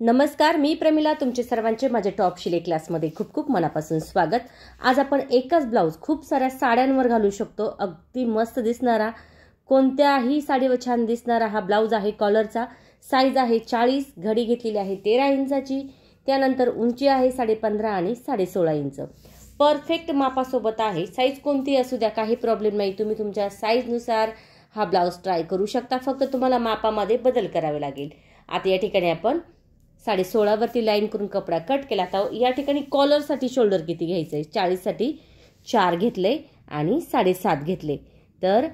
नमस्कार, मी प्रमिला. तुमचे सर्वांचे माझ्या टॉप शिलाई क्लासमध्ये खूप खूप मनापासून स्वागत. आज आपण एकच ब्लाउज खूप साऱ्या साड्यांवर घालू शकतो. अगदी मस्त दिसणारा, कोणत्याही साडीवर छान दिसणारा हा ब्लाउज आहे. कॉलरचा साईज आहे 40, घडी घेतलेली आहे 13 इंचाची. त्यानंतर उंची आहे 15.5 आणि 16.5 इंच. परफेक्ट मापासोबत आहे. साईज कोणती असू द्या, काही प्रॉब्लेम नाही. तुम्ही तुमच्या साईजनुसार हा ब्लाउज ट्राय करू शकता. फक्त तुम्हाला मापामध्ये बदल करावे लागेल. आता या ठिकाणी आपण 16.5 वरती लाईन करून कपडा कट केला. आता या ठिकाणी कॉलरसाठी शोल्डर किती घ्यायचे? 40 साठी 4 घेतले आणि 7.5 घेतले. तर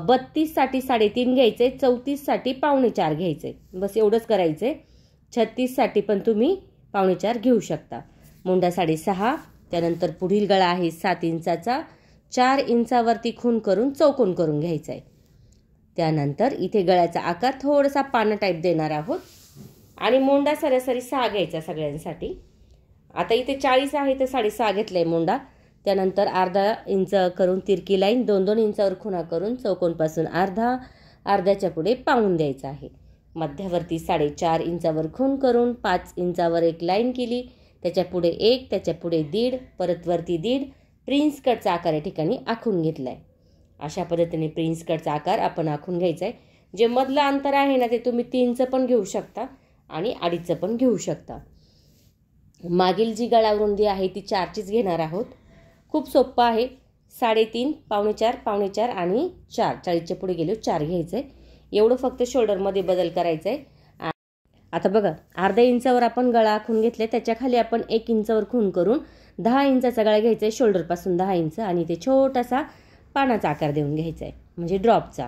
32 साठी 3.5 घ्यायचे, 34 साठी 4.25 घ्यायचे. बस एवढंच करायचे. 36 साठी पण तुम्ही 4.25 घेऊ शकता. मुंडा 6.5. त्यानंतर पुढील गळा आहे 7 इंचाचा. 4 इंचावरती खून करून चौकोन करून घ्यायचा आहे. त्यानंतर इथे गळ्याचा आकार थोडासा पाना टाईप देणार आहोत आणि मोंडा सरासरी 6 घ्यायचा सगळ्यांसाठी. आता इथे 40 आहे तर 6.5 घेतलाय मोंडा. त्यानंतर अर्धा इंच करून तिरकी लाईन 2-2 इंचावर खुणा करून चौकोनपासून अर्ध्याच्या पुढे पाऊण द्यायचा आहे. मध्यावरती 4.5 इंचावर खून करून 5 इंचावर एक लाईन केली. त्याच्या पुढे 1, त्याच्या पुढे 1.5, परत वरती 1.5. प्रिन्स कटचा आकार या ठिकाणी आखून घेतलाय. अशा पद्धतीने प्रिन्स कटचा आकार आपण आखून घ्यायचा आहे. जे मधलं अंतर आहे ना, ते तुम्ही 3चं पण घेऊ शकता आणि 2.5चं पण घेऊ शकता. मागील जी गळा रुंदी आहे ती 4चीच घेणार आहोत. खूप सोपं आहे. 3.5, 4.25, 4.25 आणि 4. 40च्या पुढे गेलो 4 घ्यायचंय. एवढं फक्त शोल्डरमध्ये बदल करायचा आहे. आता बघा, अर्ध्या इंचावर आपण गळा आखून घेतले. त्याच्या खाली आपण 1 इंचावर खून करून 10 इंचाचा गळा घ्यायचा आहे. शोल्डरपासून 10 इंच आणि ते छोटासा पानाचा आकार देऊन घ्यायचा आहे, म्हणजे ड्रॉपचा.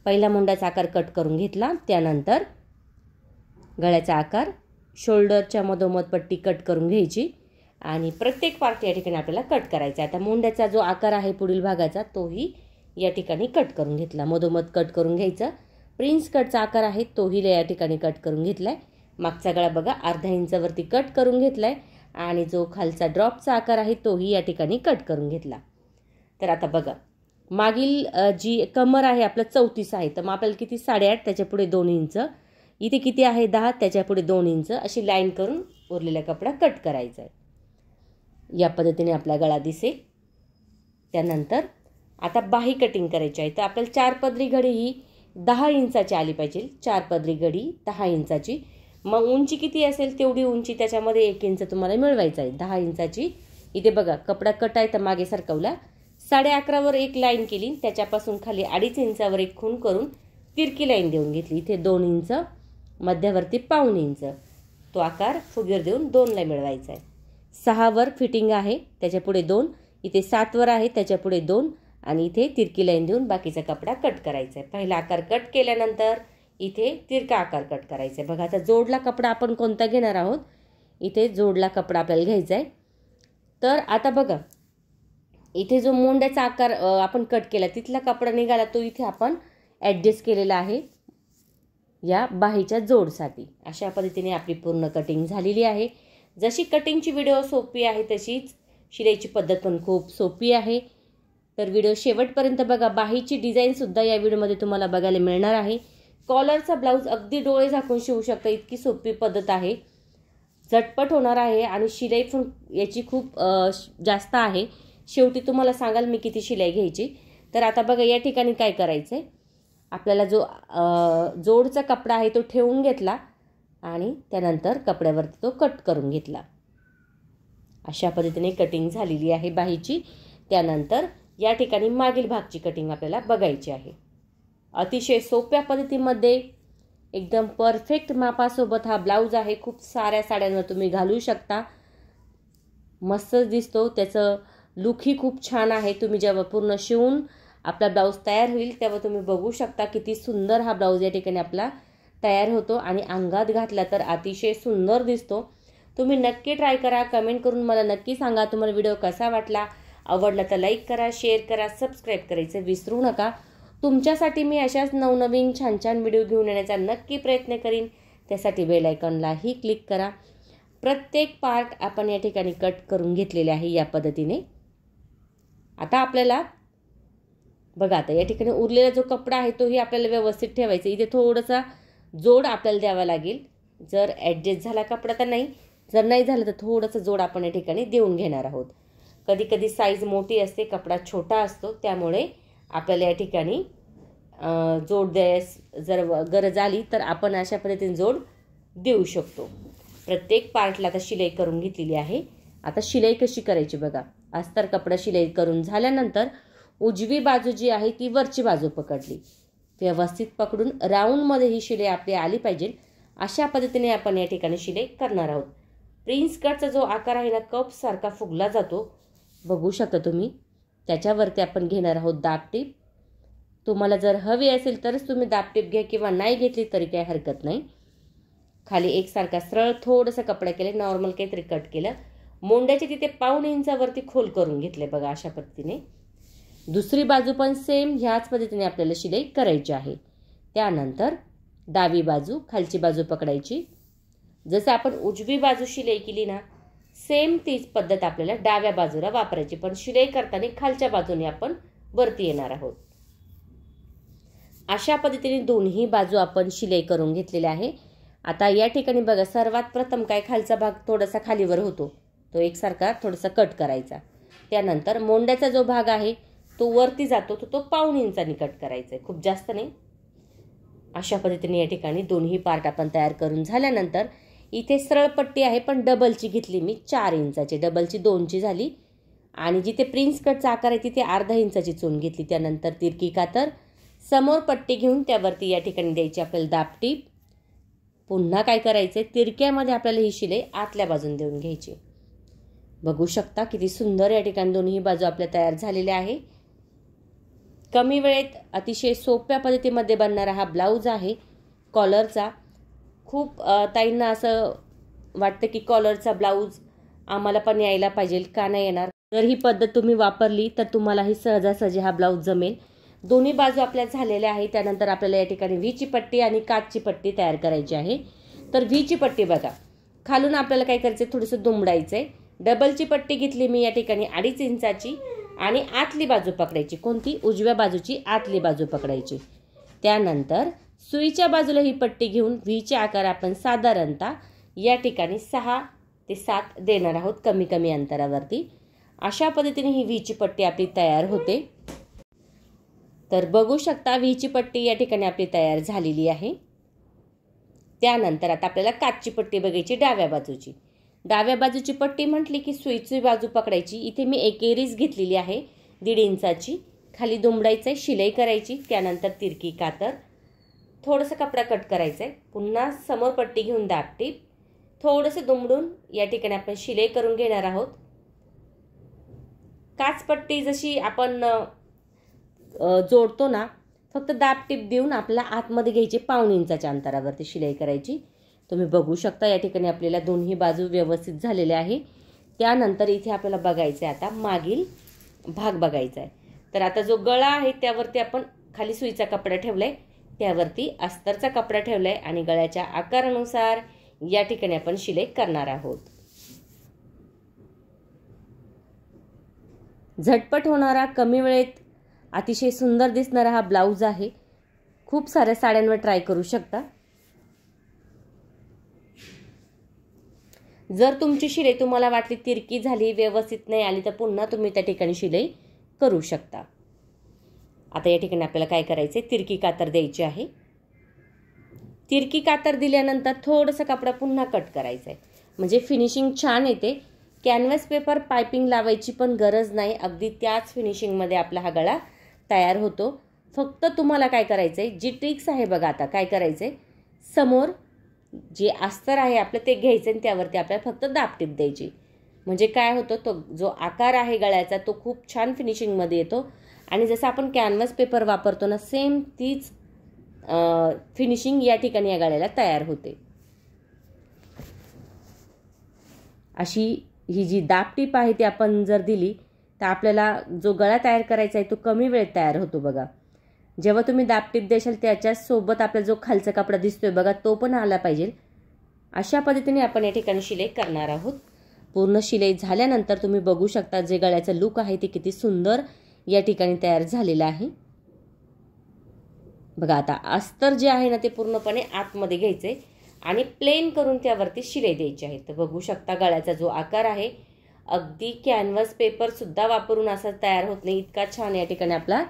पहिला मुंडाचा आकार कट करून घेतला. त्यानंतर गळ्याचा आकार शोल्डरच्या मधोमध पट्टी कट करून घ्यायची आणि प्रत्येक पार्ट या ठिकाणी आपल्याला कट करायचा. आता मुंड्याचा जो आकार आहे पुढील भागाचा तोही या ठिकाणी कट करून घेतला. मधोमध कट करून घ्यायचं. प्रिन्स कटचा आकार आहे तोही या ठिकाणी कट करून घेतलाय. मागचा गळा बघा अर्ध्या इंचावरती कट करून घेतलाय आणि जो खालचा ड्रॉपचा आकार आहे तोही या ठिकाणी कट करून घेतला. तर आता बघा, मागील जी कमर आहे आपलं 34 आहे, तर मग आपल्याला किती 8.5, त्याच्या पुढे 2 इंच. इथे किती आहे 10, त्याच्या पुढे 2 इंच. अशी लाईन करून उरलेला कपडा कट करायचा आहे. या पद्धतीने आपला गळा दिसेल. त्यानंतर आता बाही कटिंग करायची आहे. तर आपल्याला 4 पदरी घडी ही 10 इंचाची आली पाहिजे. 4 पदरी घडी 10 इंचाची. मग उंची किती असेल तेवढी उंची त्याच्यामध्ये 1 इंच तुम्हाला मिळवायचं आहे. 10 इंचाची. इथे बघा कपडा कट आहे तर मागे सरकवला. 11.5 वर एक लाईन केली. त्याच्यापासून खाली 2.5 इंचावर एक खून करून तिरकी लाईन देऊन घेतली. इथे 2 इंच, मध्यावरती 1.25 इंच. तो आकार फुगीर देऊन 2ला मिळवायचा आहे. 6 वर फिटिंग आहे, त्याच्या पुढे 2. इथे 7 वर आहे, त्याच्या पुढे 2 आणि इथे तिरकी लाईन देऊन बाकीचा कपडा कट करायचा आहे. पहिला आकार कट केल्यानंतर इथे तिरका आकार कट करायचा आहे. बघा, आता जोडला कपडा आपण कोणता घेणार आहोत? इथे जोडला कपडा आपल्याला घ्यायचा आहे. तर आता बघा, इथे जो मोंड्याचा आकार आपण कट केला तिथला कपडा निघाला तो इथे आपण ॲडजस्ट केलेला आहे या बाहीच्या जोडसाठी. अशा पद्धतीने आपली पूर्ण कटिंग झालेली आहे. जशी कटिंगची व्हिडिओ सोपी आहे तशीच शिलाईची पद्धत पण खूप सोपी आहे. तर व्हिडिओ शेवटपर्यंत बघा. बाहीची डिझाईनसुद्धा या व्हिडिओमध्ये तुम्हाला बघायला मिळणार आहे. कॉलरचा ब्लाऊज अगदी डोळे झाकून शिवू शकता, इतकी सोपी पद्धत आहे. झटपट होणार आहे आणि शिलाई पण याची खूप जास्त आहे. शेवटी तुम्हाला सांगाल मी किती शिलाई घ्यायची. तर आता बघा, या ठिकाणी काय करायचं आहे, आपल्याला जो जोडचा कपडा आहे तो ठेवून घेतला आणि त्यानंतर कपड्यावरती तो कट करून घेतला. अशा पद्धतीने कटिंग झालेली आहे बाहीची. त्यानंतर या ठिकाणी मागील भागची कटिंग आपल्याला बघायची आहे. अतिशय सोप्या पद्धतीमध्ये एकदम परफेक्ट मापासोबत हा ब्लाऊज आहे. खूप साऱ्या साड्यांवर तुम्ही घालू शकता. मस्त दिसतो. त्याचं लुकही खूप छान आहे. तुम्ही जेव्हा पूर्ण शिवून आपला ब्लाऊज तयार होईल तेव्हा तुम्ही बघू शकता किती सुंदर हा ब्लाऊज या ठिकाणी आपला तयार होतो आणि अंगात घातला तर अतिशय सुंदर दिसतो. तुम्ही नक्की ट्राय करा. कमेंट करून मला नक्की सांगा तुम्हाला व्हिडिओ कसा वाटला. आवडला तर लाईक करा, शेअर करा, सबस्क्राईब करायचं विसरू नका. तुमच्यासाठी मी अशाच नवनवीन छान छान व्हिडिओ घेऊन येण्याचा नक्की प्रयत्न करीन. त्यासाठी बेल आयकॉनलाही क्लिक करा. प्रत्येक पार्ट आपण या ठिकाणी कट करून घेतलेले आहे या पद्धतीने. आता आपल्याला बघा, आता या ठिकाणी उरलेला जो कपडा आहे तोही आपल्याला व्यवस्थित ठेवायचा. इथे थोडासा जोड आपल्याला द्यावा लागेल. जर ॲडजस्ट झाला कपडा तर नाही, जर नाही झालं तर थोडंसं जोड आपण या ठिकाणी देऊन घेणार आहोत. कधी कधी साईज मोठी असते, कपडा छोटा असतो, त्यामुळे आपल्याला या ठिकाणी जोड द्यायस जर गरज आली तर आपण अशा पद्धतीने जोड देऊ शकतो. प्रत्येक पार्टला आता शिलाई करून घेतलेली आहे. आता शिलाई कशी करायची बघा. अस्तर कपडा शिलाई करून झाल्यानंतर उजवी बाजू जी आहे ती वरची बाजू पकडली, व्यवस्थित पकडून राऊंडमध्ये ही शिलाई आपली आली पाहिजे. अशा पद्धतीने आपण या ठिकाणी शिलाई करणार आहोत. प्रिन्स कटचा जो आकार आहे ना, कप सारखा फुगला जातो, बघू शकता तुम्ही. त्याच्यावरती आपण घेणार आहोत दाबटीप. तुम्हाला जर हवी असेल तरच तुम्ही दाबटीप घ्या किंवा नाही घेतली तरी काही हरकत नाही. खाली एकसारखा सरळ थोडंसं कपडा केलं, नॉर्मल काहीतरी कट केलं. मोंड्याचे तिथे 1.5 इंचावरती खोल करून घेतले बघा अशा पद्धतीने. दुसरी बाजू पण सेम ह्याच पद्धतीने आपल्याला शिलाई करायची आहे. त्यानंतर डावी बाजू खालची बाजू पकडायची. जसं आपण उजवी बाजू शिलाई केली ना, सेम तीच पद्धत आपल्याला डाव्या बाजूला वापरायची, पण शिलाई करताना खालच्या बाजूने आपण वरती येणार आहोत. अशा पद्धतीने दोन्ही बाजू आपण शिलाई करून घेतलेल्या आहे. आता या ठिकाणी बघा, सर्वात प्रथम काय खालचा भाग थोडासा खालीवर होतो, तो एकसारखा थोडासा कट करायचा. त्यानंतर मोंड्याचा जो भाग आहे तो वरती जातो, तो 1.5 इंचांनी कट करायचा आहे, खूप जास्त नाही. अशा पद्धतीने या ठिकाणी दोन्ही पार्ट आपण तयार करून झाल्यानंतर इथे सरळ पट्टी आहे पण डबलची घेतली मी, 4 इंचाची. डबलची 2ची झाली. आणि जिथे प्रिन्स कटचा आकार आहे तिथे अर्धा इंचाची चून घेतली. त्यानंतर तिरकी कातर समोर पट्टी घेऊन त्यावरती या ठिकाणी द्यायची आपल्याला दाबटीप. पुन्हा काय करायचंय, तिरक्यामध्ये आपल्याला ही शिलाई आतल्या बाजून देऊन घ्यायची. बघू शकता किती सुंदर या ठिकाणी दोन्ही बाजू आपल्या तयार झालेल्या आहे. कमी वेळेत अतिशय सोप्या पद्धतीमध्ये बनणारा हा ब्लाऊज आहे कॉलरचा. खूप ताईंना असं वाटतं की कॉलरचा ब्लाऊज आम्हाला पण यायला पाहिजे, का नाही येणार. जर ही पद्धत तुम्ही वापरली तर तुम्हालाही सहजासहजी हा ब्लाऊज जमेल. दोन्ही बाजू आपल्या झालेल्या आहे. त्यानंतर आपल्याला या ठिकाणी व्हीची पट्टी आणि काचची पट्टी तयार करायची आहे. तर व्हीची पट्टी बघा, खालून आपल्याला काय करायचं, थोडंसं दुमडायचं आहे. डबलची पट्टी घेतली मी या ठिकाणी 2.5 इंचाची आणि आतली बाजू पकडायची. कोणती? उजव्या बाजूची आतली बाजू पकडायची. त्यानंतर सुईच्या बाजूला ही पट्टी घेऊन व्हीचे आकार आपण साधारणतः या ठिकाणी 6 ते 7 देणार आहोत, कमी कमी अंतरावरती. अशा पद्धतीने ही व्हीची पट्टी आपली तयार होते. तर बघू शकता व्हीची पट्टी या ठिकाणी आपली तयार झालेली आहे. त्यानंतर आता आपल्याला काचची पट्टी बघायची डाव्या बाजूची. डाव्या बाजूची पट्टी म्हटली की सुईची बाजू पकडायची. इथे मी एकेरीच घेतलेली आहे 1.5 इंचाची. खाली दुमडायचं आहे, शिलाई करायची. त्यानंतर तिरकी कातर, थोडंसं कपडा कट करायचं आहे. पुन्हा समोर पट्टी घेऊन दाबटीप, थोडंसं दुमडून या ठिकाणी आपण शिलाई करून घेणार आहोत. काचपट्टी जशी आपण जोडतो ना, फक्त दाबटीप देऊन आपल्याला आतमध्ये घ्यायची. 1.5 इंचाच्या अंतरावरती शिलाई करायची. तुम्ही बघू शकता या ठिकाणी आपल्याला दोन्ही बाजू व्यवस्थित झालेल्या आहे. त्यानंतर इथे आपल्याला बघायचं आहे, आता मागील भाग बघायचा आहे. तर आता जो गळा आहे त्यावरती आपण खाली सुईचा कपडा ठेवलाय, त्यावरती अस्तरचा कपडा ठेवलाय आणि गळ्याच्या आकारानुसार या ठिकाणी आपण शिलाई करणार आहोत. झटपट होणारा, कमी वेळेत अतिशय सुंदर दिसणारा हा ब्लाऊज आहे. खूप साऱ्या साड्यांवर ट्राय करू शकता. जर तुमची शिलाई तुम्हाला वाटली तिरकी झाली, व्यवस्थित नाही आली, तर पुन्हा तुम्ही त्या ठिकाणी शिलाई करू शकता. आता या ठिकाणी आपल्याला काय करायचंय, तिरकी कातर द्यायची आहे. तिरकी कातर दिल्यानंतर थोडंसं कपडा पुन्हा कट करायचा आहे, म्हणजे फिनिशिंग छान येते. कॅनव्हास पेपर पायपिंग लावायची पण गरज नाही, अगदी त्याच फिनिशिंगमध्ये आपला हा गळा तयार होतो. फक्त तुम्हाला काय करायचंय, जी ट्रिक्स आहे बघा, आता काय करायचंय, समोर जे अस्तर आहे आपलं ते घ्यायचं आणि त्यावरती आपल्याला फक्त दाबटीप द्यायची. म्हणजे काय होतं, तो जो आकार आहे गळ्याचा तो खूप छान फिनिशिंगमध्ये येतो. आणि जसं आपण कॅनव्हास पेपर वापरतो ना, सेम तीच फिनिशिंग या ठिकाणी या गळ्याला तयार होते. अशी ही जी दाबटीप आहे ती आपण जर दिली तर आपल्याला जो गळा तयार करायचा आहे तो कमी वेळेत तयार होतो बघा. जेव्हा तुम्ही दाबटीप द्याल त्याच्यासोबत आपला जो खालचा कपडा दिसतोय बघा तो पण आला पाहिजे. अशा पद्धतीने आपण या ठिकाणी शिलाई करणार आहोत. पूर्ण शिलाई झाल्यानंतर तुम्ही बघू शकता जे गळ्याचं लुक आहे ते किती सुंदर या ठिकाणी तयार झालेलं आहे बघा. आता अस्तर जे आहे ना ते पूर्णपणे आतमध्ये घ्यायचे आणि प्लेन करून त्यावरती शिलाई द्यायची आहे. तर बघू शकता गळ्याचा जो आकार आहे अगदी कॅनव्हास पेपरसुद्धा वापरून असा तयार होत नाही, इतका छान या ठिकाणी आपला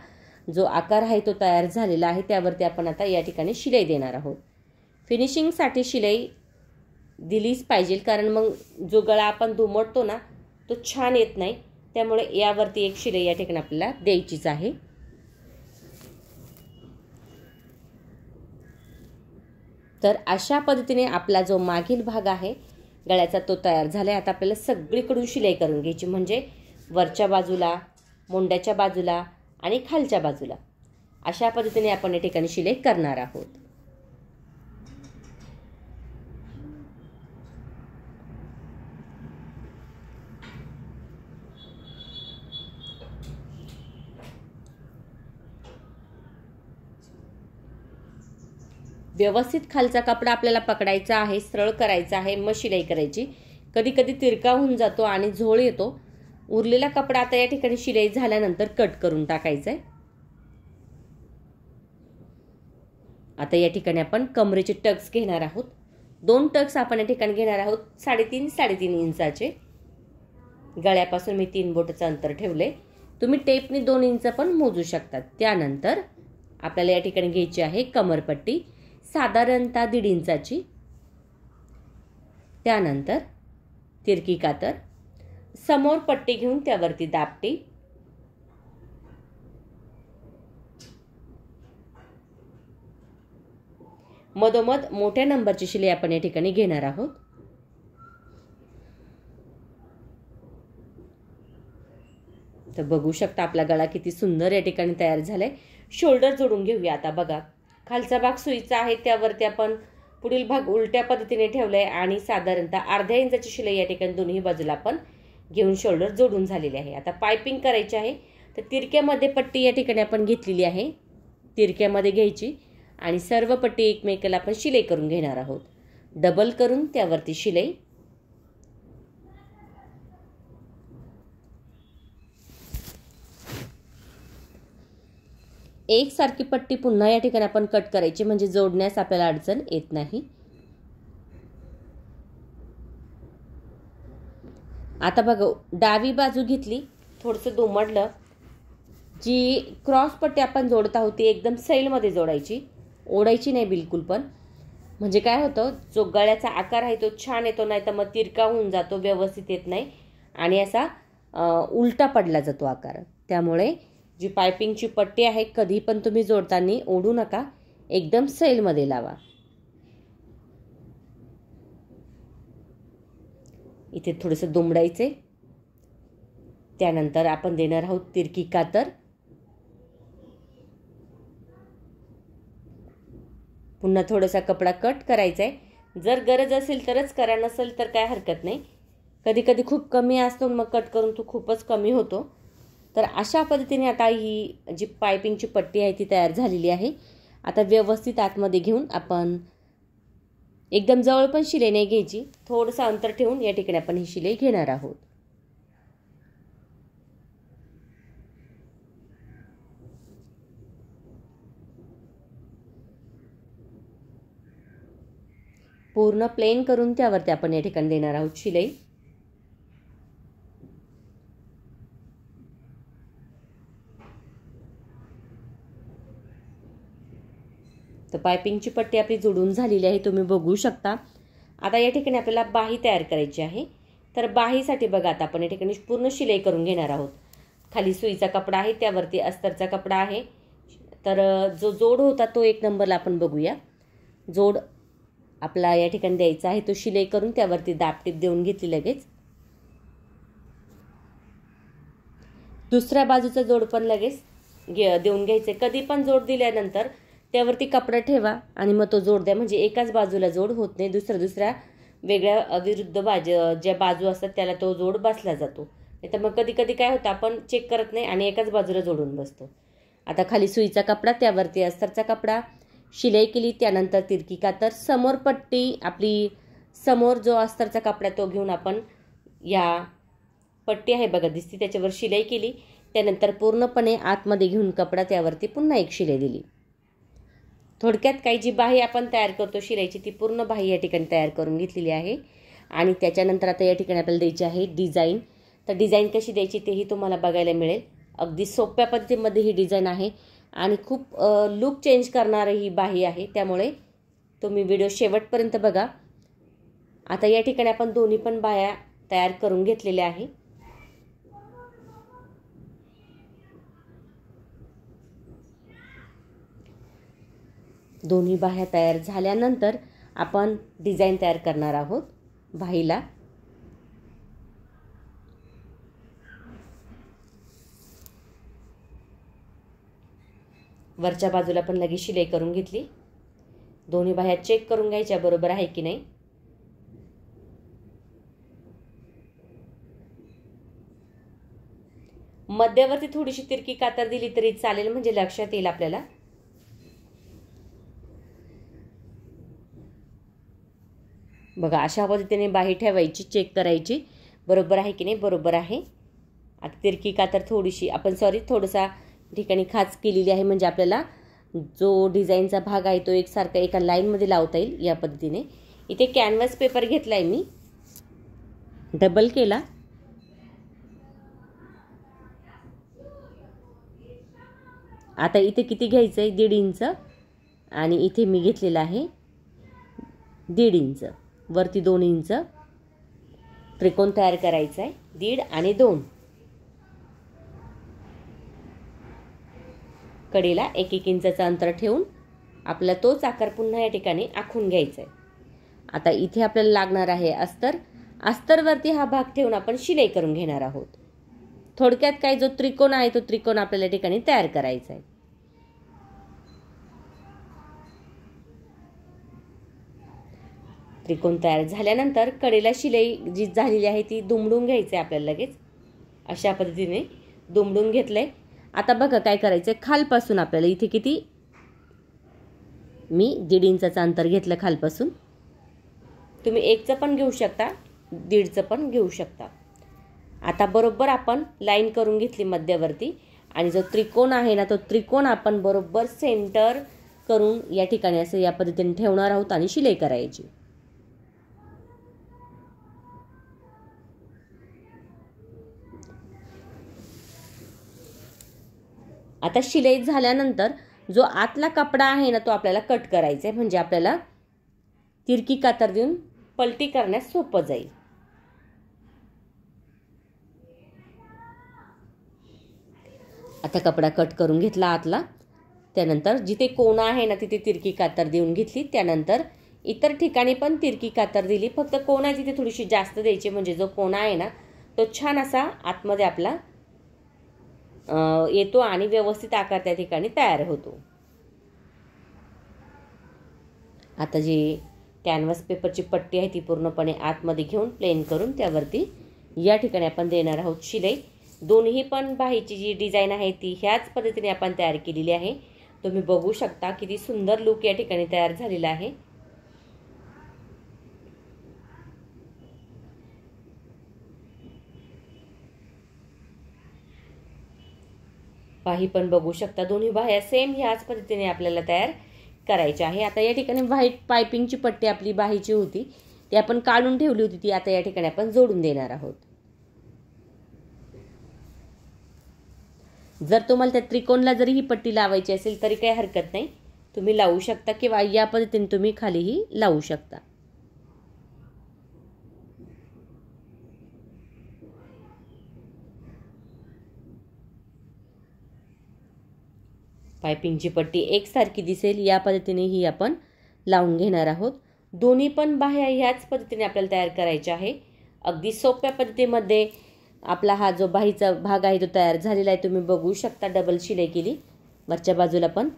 जो आकार आहे तो तयार झालेला आहे. त्यावरती आपण आता या ठिकाणी शिलाई देणार आहोत. फिनिशिंगसाठी शिलाई दिलीच पाहिजे, कारण मग जो गळा आपण दुमडतो ना तो छान येत नाही. त्यामुळे यावरती एक शिलाई या ठिकाणी आपल्याला द्यायचीच आहे. तर अशा पद्धतीने आपला जो मागील भाग आहे गळ्याचा तो तयार झाला आहे. आता आपल्याला सगळीकडून शिलाई करून घ्यायची, म्हणजे वरच्या बाजूला, मोंड्याच्या बाजूला आणि खालच्या बाजूला अशा पद्धतीने आपण या ठिकाणी शिलाई करणार आहोत. व्यवस्थित खालचा कपडा आपल्याला पकडायचा आहे, सरळ करायचा आहे, मग शिलाई करायची. कधी कधी तिरका होऊन जातो आणि झोळ येतो. उरलेला कपडा आता या ठिकाणी शिलाई झाल्यानंतर कट करून टाकायचा आहे. आता या ठिकाणी आपण कमरेचे टक्स घेणार आहोत. 2 टक्स आपण या ठिकाणी घेणार आहोत 3.5 इंचाचे. गळ्यापासून मी 3 बोटाचं अंतर ठेवले. तुम्ही टेपने 2 इंच पण मोजू शकता. त्यानंतर आपल्याला या ठिकाणी घ्यायची आहे कमरपट्टी साधारणतः 1.5 इंचाची. त्यानंतर तिरकी कातर, समोर पट्टी घेऊन त्यावरती दापटी, मधोमध मोठ्या नंबरची शिलाई आपण या ठिकाणी घेणार आहोत. तर बघू शकता आपला गळा किती सुंदर या ठिकाणी तयार झालाय. शोल्डर जोडून घेऊया. आता बघा खालचा भाग सुईचा आहे, त्यावरती आपण पुढील भाग उलट्या पद्धतीने ठेवलाय आणि साधारणतः अर्ध्या इंचाची शिलाई या ठिकाणी दोन्ही बाजूला आपण घेऊन शोल्डर जोडून झालेले आहे. आता पायपिंग करायची आहे. तर तिरक्यामध्ये पट्टी या ठिकाणी आपण घेतलेली आहे, तिरक्यामध्ये घ्यायची आणि सर्व पट्टी एकमेकाला आपण शिलाई करून घेणार आहोत. डबल करून त्यावरती शिलाई. एकसारखी पट्टी पुन्हा या ठिकाणी आपण कट करायची, म्हणजे जोडण्यास आपल्याला अडचण येत नाही. आता बघा डावी बाजू घेतली, थोडंसं दुमडलं. जी क्रॉस पट्टी आपण जोडत आहोत ती एकदम सैलमध्ये जोडायची, ओढायची नाही बिलकुल पण. म्हणजे काय होतं, जो गळ्याचा आकार आहे तो छान येतो, नाही तर मग तिरका होऊन जातो, व्यवस्थित येत नाही आणि असा उलटा पडला जातो आकार. त्यामुळे जी पायपिंगची पट्टी आहे कधी पण तुम्ही जोडताना ओढू नका, एकदम सैलमध्ये लावा. इथे थोडंसं दुमडायचे. त्यानंतर आपण देणार आहोत तिरकी कातर. पुन्हा थोडासा कपडा कट करायचा आहे. जर गरज असेल तरच करा, नसेल तर काय हरकत नाही. कधी कधी खूप कमी असतो, मग कट करून तो खूपच कमी होतो. तर अशा पद्धतीने आता ही जी पायपिंगची पट्टी आहे ती तयार झालेली आहे. आता व्यवस्थित आतमध्ये घेऊन आपण एकदम जवळ पण शिलाई नाही घ्यायची, थोडंसं अंतर ठेवून या ठिकाणी आपण ही शिलाई घेणार आहोत. पूर्ण प्लेन करून त्यावरती आपण या ठिकाणी देणार आहोत शिलाई. तर पायपिंगची पट्टी आपली जोडून झालेली आहे, तुम्ही बघू शकता. आता या ठिकाणी आपल्याला बाही तयार करायची आहे. तर बाहीसाठी बघा आता आपण या ठिकाणी पूर्ण शिलाई करून घेणार आहोत. खाली सुईचा कपडा आहे, त्यावरती अस्तरचा कपडा आहे. तर जो जोड होता तो 1 नंबरला आपण बघूया. जोड आपला या ठिकाणी द्यायचा आहे, तो शिलाई करून त्यावरती दाबटीप देऊन घेतली लगेच. दुसऱ्या बाजूचा जोड पण लगेच देऊन घ्यायचे. कधी पण जोड दिल्यानंतर त्यावरती कपडा ठेवा आणि मग तो जोड द्या, म्हणजे एकाच बाजूला जोड होत नाही, दुसऱ्या वेगळ्या विरुद्ध ज्या बाजू असतात त्याला तो जोड बसला जातो. नाही तर मग कधी कधी काय होतं, आपण चेक करत नाही आणि एकाच बाजूला जोडून बसतो. आता खाली सुईचा कपडा, त्यावरती अस्तरचा कपडा, शिलाई केली. त्यानंतर तिरकी कातर, समोर पट्टी आपली, समोर जो अस्तरचा कपडा तो घेऊन आपण या पट्टी आहे बघा दिसती त्याच्यावर शिलाई केली. त्यानंतर पूर्णपणे आतमध्ये घेऊन कपडा त्यावरती पुन्हा एक शिलाई दिली. थोडक्यात काही जी बाही आपण तयार करतो शिलाईची ती पूर्ण बाही या ठिकाणी तयार करून घेतलेली आहे. आणि त्याच्यानंतर आता या ठिकाणी आपल्याला द्यायची आहे डिझाईन. तर डिझाईन कशी द्यायची तेही तुम्हाला बघायला मिळेल. अगदी सोप्या पद्धतीमध्ये ही डिझाईन आहे आणि खूप लुक चेंज करणारी ही बाही आहे, त्यामुळे तुम्ही व्हिडिओ शेवटपर्यंत बघा. आता या ठिकाणी आपण दोन्ही पण बाह्या तयार करून घेतलेल्या आहे. दोन्ही बाह्या तयार झाल्यानंतर आपण डिझाईन तयार करणार आहोत बाहीला. वरच्या बाजूला पण लगेच शिलाई करून घेतली. दोन्ही बाह्या चेक करून घ्यायच्या बरोबर आहे की नाही. मध्यावरती थोडीशी तिरकी कातर दिली तरी चालेल, म्हणजे लक्षात येईल आपल्याला. बघा अशा पद्धतीने बाही ठेवायची, चेक करायची बरोबर आहे की नाही. बरोबर आहे. आता तिरकी कातर थोडीशी थोडासा ठिकाणी खाच केलेली आहे, म्हणजे आपल्याला जो डिझाईनचा भाग आहे तो एकसारखा एका लाईनमध्ये लावता येईल या पद्धतीने. इथे कॅनव्हास पेपर घेतलाय मी, डबल केला. आता इथे किती घ्यायचं आहे, 1.5 इंच, आणि इथे मी घेतलेला आहे 1.5 इंच. वरती 2 इंच त्रिकोण तयार करायचा आहे, 1.5 आणि 2. कडेला 1-1 इंचाचं अंतर ठेवून आपला तोच आकार पुन्हा या ठिकाणी आखून घ्यायचा आहे. आता इथे आपल्याला लागणार आहे अस्तर. अस्तरवरती हा भाग ठेवून आपण शिलाई करून घेणार आहोत. थोडक्यात काय जो त्रिकोण आहे तो त्रिकोण आपल्याला या ठिकाणी तयार करायचा आहे. त्रिकोण तयार झाल्यानंतर कडेला शिलाई जी झालेली आहे ती दुमडून घ्यायची आहे आपल्याला. लगेच अशा पद्धतीने दुमडून घेतलंय. आता बघा काय करायचंय, खालपासून आपल्याला इथे किती, मी 1.5 इंचाचं अंतर घेतलं खालपासून. तुम्ही 1चं पण घेऊ शकता, 1.5चं पण घेऊ शकता. आता बरोबर आपण लाईन करून घेतली मध्यावरती, आणि जो त्रिकोण आहे ना तो त्रिकोण आपण बरोबर सेंटर करून या ठिकाणी असं या पद्धतीने ठेवणार आहोत आणि शिलाई करायची. आता शिलाई झाल्यानंतर जो आतला कपडा आहे ना तो आपल्याला कट करायचा आहे, म्हणजे आपल्याला तिरकी कातर देऊन पलटी करण्यास सोपं जाईल. आता कपडा कट करून घेतला आतला. त्यानंतर जिथे कोना आहे ना तिथे तिरकी कातर देऊन घेतली. त्यानंतर इतर ठिकाणी पण तिरकी कातर दिली, फक्त कोना जिथे थोडीशी जास्त द्यायची, म्हणजे जो कोना आहे ना तो छान असा आतमध्ये आपला येतो आणि व्यवस्थित आकार त्या ठिकाणी तयार होतो. आता जी कॅनव्हास पेपरची पट्टी आहे ती पूर्णपणे आतमध्ये घेऊन प्लेन करून त्यावरती या ठिकाणी आपण देणार आहोत शिलाई. दोन्ही पण बाहीची जी डिझाईन आहे ती ह्याच पद्धतीने आपण तयार केलेली आहे. तुम्ही बघू शकता किती सुंदर लुक या ठिकाणी तयार झालेला आहे. बाही पण बघू शकता, दोन्ही बाह्या सेम ह्याच पद्धतीने आपल्याला तयार करायच्या आहे. आता या ठिकाणी व्हाईट पायपिंगची पट्टी आपली बाहीची होती ती आपण काढून ठेवली होती, ती आता या ठिकाणी आपण जोडून देणार आहोत. जर तुम्हाला त्या त्रिकोणला जरी ही पट्टी लावायची असेल तरी काही हरकत नाही, तुम्ही लावू शकता, किंवा या पद्धतीने तुम्ही खालीही लावू शकता. पायपिंगची पट्टी एकसारखी दिसेल या पद्धतीने ही आपण लावून घेणार आहोत. दोन्ही पण बाह्या ह्याच पद्धतीने आपल्याला तयार करायच्या आहे. अगदी सोप्या पद्धतीमध्ये आपला हा जो बाहीचा भाग आहे तो तयार झालेला आहे. तुम्ही बघू शकता डबल शिलाई केली वरच्या बाजूला पण.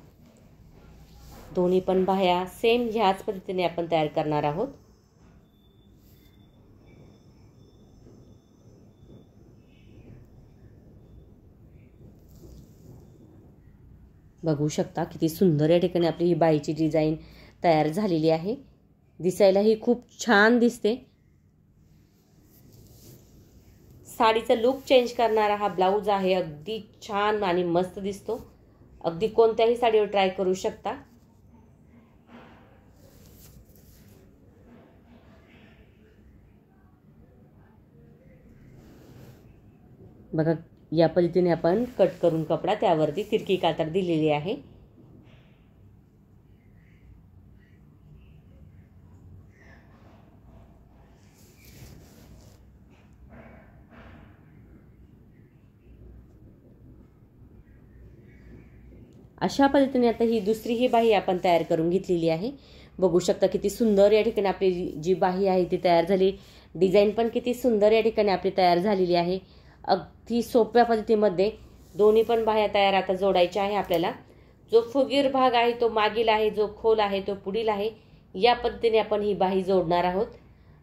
दोन्ही पण बाह्या सेम ह्याच पद्धतीने आपण तयार करणार आहोत. बघू शकता किती सुंदर या ठिकाणी आपली ही बाहीची डिझाईन तयार झालेली आहे. दिसायला ही खूप छान दिसते. साडीचा लुक चेंज करणारा हा ब्लाऊज आहे. अगदी छान आणि मस्त दिसतो. अगदी कोणत्याही साडीवर ट्राय करू शकता. बघा या पद्धतीने आपण कट करून कपडा त्यावरती तिरकी कातर दिलेली आहे. अशा पद्धतीने आता ही दुसरी ही बाही आपण तयार करून घेतलेली आहे. बघू शकता किती सुंदर या ठिकाणी आपली जी बाही आहे ती तयार झाली. डिझाईन पण किती सुंदर या ठिकाणी आपली तयार झालेली आहे. अगदी सोप्या पद्धतीमध्ये दोन्ही पण बाह्या तयार आता जोडायच्या आहे आपल्याला. जो फुगीर भाग आहे तो मागील आहे, जो खोल आहे तो पुढील आहे. या पद्धतीने आपण ही बाही जोडणार आहोत.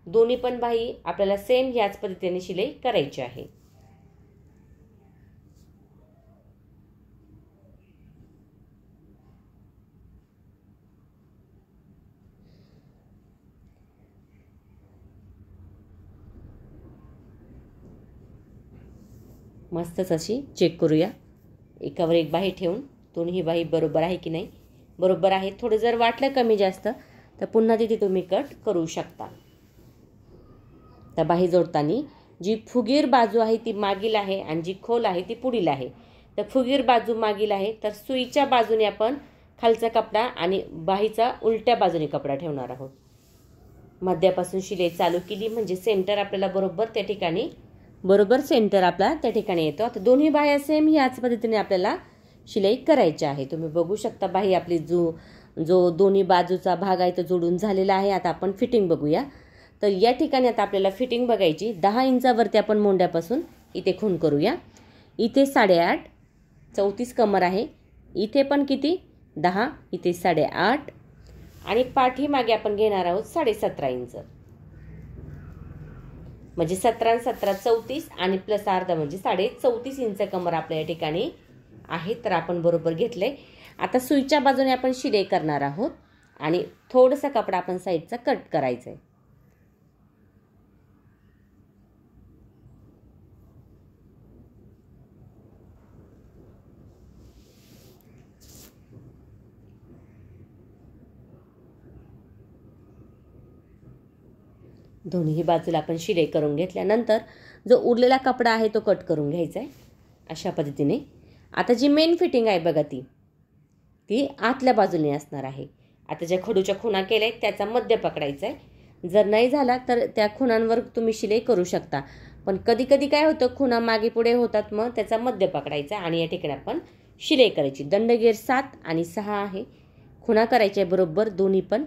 दोन्ही पण बाही आपल्याला सेम याच पद्धतीने शिलाई करायची आहे. मस्तच अशी चेक करूया. एकावर एक बाही ठेवून दोन्ही बाही बरोबर आहे की नाही. बरोबर आहे. थोडं जर वाटलं कमी जास्त तर पुन्हा तिथे तुम्ही कट करू शकता. तर बाही जोडताना जी फुगीर बाजू आहे ती मागील आहे आणि जी खोल आहे ती पुढील आहे. तर फुगीर बाजू मागील आहे तर सुईच्या बाजूने आपण खालचा कपडा आणि बाहीचा उलट्या बाजूने कपडा ठेवणार आहोत. मध्यापासून शिलाई चालू केली म्हणजे सेंटर आपल्याला बरोबर त्या ठिकाणी सेंटर आपला त्या ठिकाणी येतो. आता दोन्ही बाह्या सेम याच पद्धतीने आपल्याला शिलाई करायची आहे. तुम्ही बघू शकता बाही आपली जो दोन्ही बाजूचा भाग आहे तो जोडून झालेला आहे. आता आपण फिटिंग बघूया. तर या ठिकाणी आता आपल्याला फिटिंग बघायची. 10 इंचावरती आपण मोंड्यापासून इथे खूण करूया. इथे 8.5 34 कमर आहे. इथे पण किती 10, इथे 8.5 आणि पाठीमागे आपण घेणार आहोत 17.5 इंच. म्हणजे 17 आणि 17 34 आणि प्लस अर्धा म्हणजे 34.5 इंच कमर आपल्या या ठिकाणी आहे. तर आपण बरोबर घेतले. आता सुईच्या बाजूने आपण शिलाई करणार आहोत आणि थोडासा कपडा आपण साईडचा कट करायचा आहे. दोन्ही बाजूला आपण शिलाई करून घेतल्यानंतर जो उरलेला कपडा आहे तो कट करून घ्यायचा आहे अशा पद्धतीने. आता जी मेन फिटिंग आहे बघा ती आतल्या बाजूने असणार आहे. आता ज्या खडूच्या खुणा केल्या त्याचा मध्य पकडायचा आहे. जर नाही झाला तर त्या खुणांवर तुम्ही शिलाई करू शकता. पण कधी कधी काय होतं खुणा मागे पुढे होतात मग त्याचा मध्य पकडायचा आणि या ठिकाणी आपण शिलाई करायची. दंडगेर 7 आणि 6 आहे. खुणा करायच्या बरोबर दोन्ही पण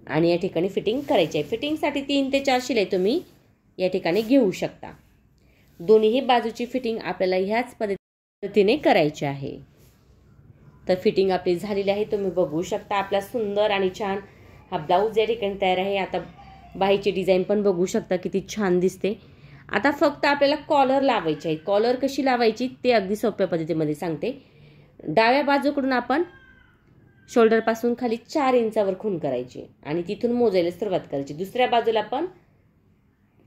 आणि या ठिकाणी फिटिंग करायची आहे. फिटिंगसाठी 3 ते 4 शिलाई तुम्ही या ठिकाणी घेऊ शकता. दोन्ही बाजूची फिटिंग आपल्याला ह्याच पद्धतीने करायची आहे. तर फिटिंग आपली झालेली आहे. तुम्ही बघू शकता आपला सुंदर आणि छान हा ब्लाऊज या ठिकाणी तयार आहे. आता बाहीची डिझाईन पण बघू शकता किती छान दिसते. आता फक्त आपल्याला कॉलर लावायची आहे. कॉलर कशी लावायची ते अगदी सोप्या पद्धतीमध्ये सांगते. डाव्या बाजूकडून आपण शोल्डर पासून खाली 4 इंचावर खूण करायची आणि तिथून मोजायला सुरुवात करायची. दुसऱ्या बाजूला पण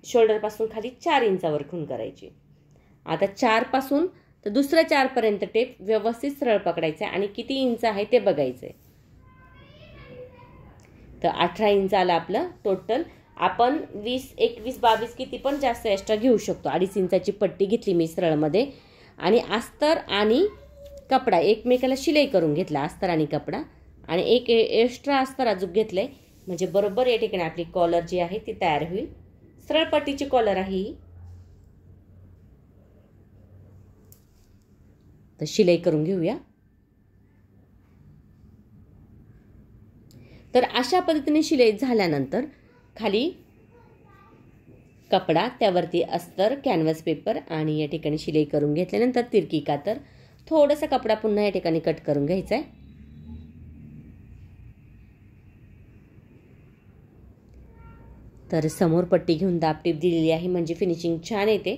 शोल्डर पासून खाली 4 इंचावर खूण करायची. आता 4 पासून तर दुसऱ्या 4 पर्यंत टेप व्यवस्थित सरळ पकडायचा आणि किती इंच आहे ते बघायचंय. तर 18 इंच आला आपलं टोटल. आपण 20 21 22 किती पण जास्त एक्स्ट्रा घेऊ शकतो. 2.5 इंचाची पट्टी घेतली मी सरळमध्ये आणि अस्तर आणि कपडा एकमेकाला शिलाई करून घेतला. अस्तर आणि कपडा आणि एक एक्स्ट्रा अस्तर अजून घेतलंय म्हणजे बरोबर या ठिकाणी आपली कॉलर जी आहे ती तयार होईल. सरळ पट्टीची कॉलर आहे ही. तर शिलाई करून घेऊया. तर अशा पद्धतीने शिलाई झाल्यानंतर खाली कपडा त्यावरती अस्तर कॅनव्हास पेपर आणि या ठिकाणी शिलाई करून घेतल्यानंतर तिरकी कातर थोडासा कपडा पुन्हा या ठिकाणी कट करून घ्यायचा आहे. तर समोर पट्टी घेऊन दाबटीप दिलेली आहे म्हणजे फिनिशिंग छान येते.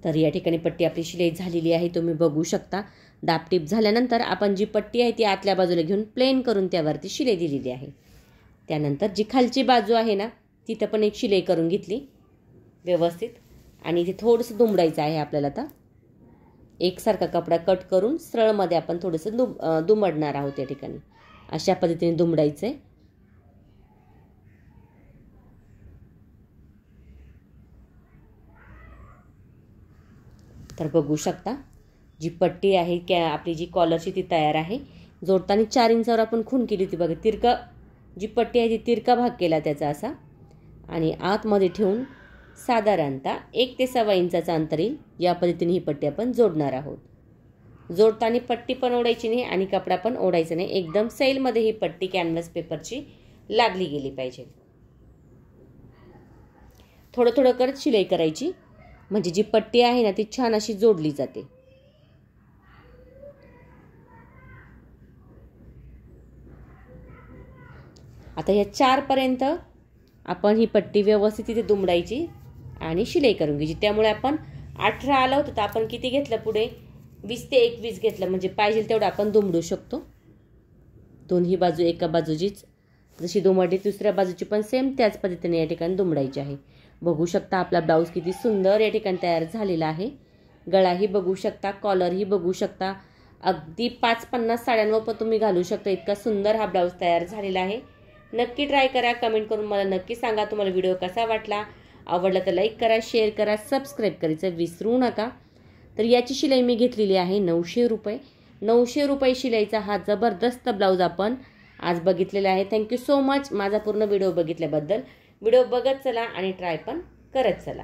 तर या ठिकाणी पट्टी आपली शिलाई झालेली आहे. तुम्ही बघू शकता. दाबटीप झाल्यानंतर आपण जी पट्टी आहे ती आतल्या बाजूला घेऊन प्लेन करून त्यावरती शिलाई दिलेली आहे. त्यानंतर जी खालची बाजू आहे ना तिथं पण एक शिलाई करून घेतली व्यवस्थित आणि इथे थोडंसं दुमडायचं आहे आपल्याला. आता एकसारखा कपडा कट करून सरळमध्ये आपण थोडंसं दुमडणार आहोत या ठिकाणी. अशा पद्धतीने दुमडायचं आहे. तर बघू शकता जी पट्टी आहे आपली जी कॉलरची ती तयार आहे. जोडताना 4 इंचावर आपण खूण केली होती बघा. तिरका जी पट्टी आहे ती तिरका भाग केला त्याचा असा आणि आतमध्ये ठेवून साधारणतः 1 ते 1.25 इंचाचा अंतर येईल या पद्धतीने ही पट्टी आपण जोडणार आहोत. जोडताना पट्टी पण ओढायची नाही आणि कपडा पण ओढायचा नाही. एकदम सैलमध्ये ही पट्टी कॅनव्हास पेपरची लागली गेली पाहिजे. थोडं थोडं करत शिलाई करायची म्हणजे जी पट्टी आहे ना ती छान अशी जोडली जाते. आता या 4 पर्यंत आपण ही पट्टी व्यवस्थित इथे दुमडायची आणि शिलाई करून घ्यायची. त्यामुळे आपण 18 आलं होतं तर आपण किती घेतलं पुढे 20 ते 21 घेतलं म्हणजे पाहिजे तेवढं आपण दुमडू शकतो. दोन्ही बाजू एका बाजूचीच जशी दुमडली दुसऱ्या बाजूची पण सेम त्याच पद्धतीने या ठिकाणी दुमडायची आहे. बघू शकता आपला ब्लाऊज किती सुंदर या ठिकाणी तयार झालेला आहे. गळाही बघू शकता, कॉलरही बघू शकता. अगदी 5-50 साड्यांवर पण तुम्ही घालू शकता. इतका सुंदर हा ब्लाऊज तयार झालेला आहे. नक्की ट्राय करा. कमेंट करून मला नक्की सांगा तुम्हाला व्हिडिओ कसा वाटला. आवडला तर लाईक करा, शेअर करा, सबस्क्राईब करायचं विसरू नका. तर याची शिलाई मी घेतलेली आहे 900 रुपये. 900 रुपये शिलाईचा हा जबरदस्त ब्लाऊज आपण आज बघितलेला आहे. थँक्यू सो मच माझा पूर्ण व्हिडिओ बघितल्याबद्दल. व्हिडिओ बघत चला आणि ट्राय पण करत चला.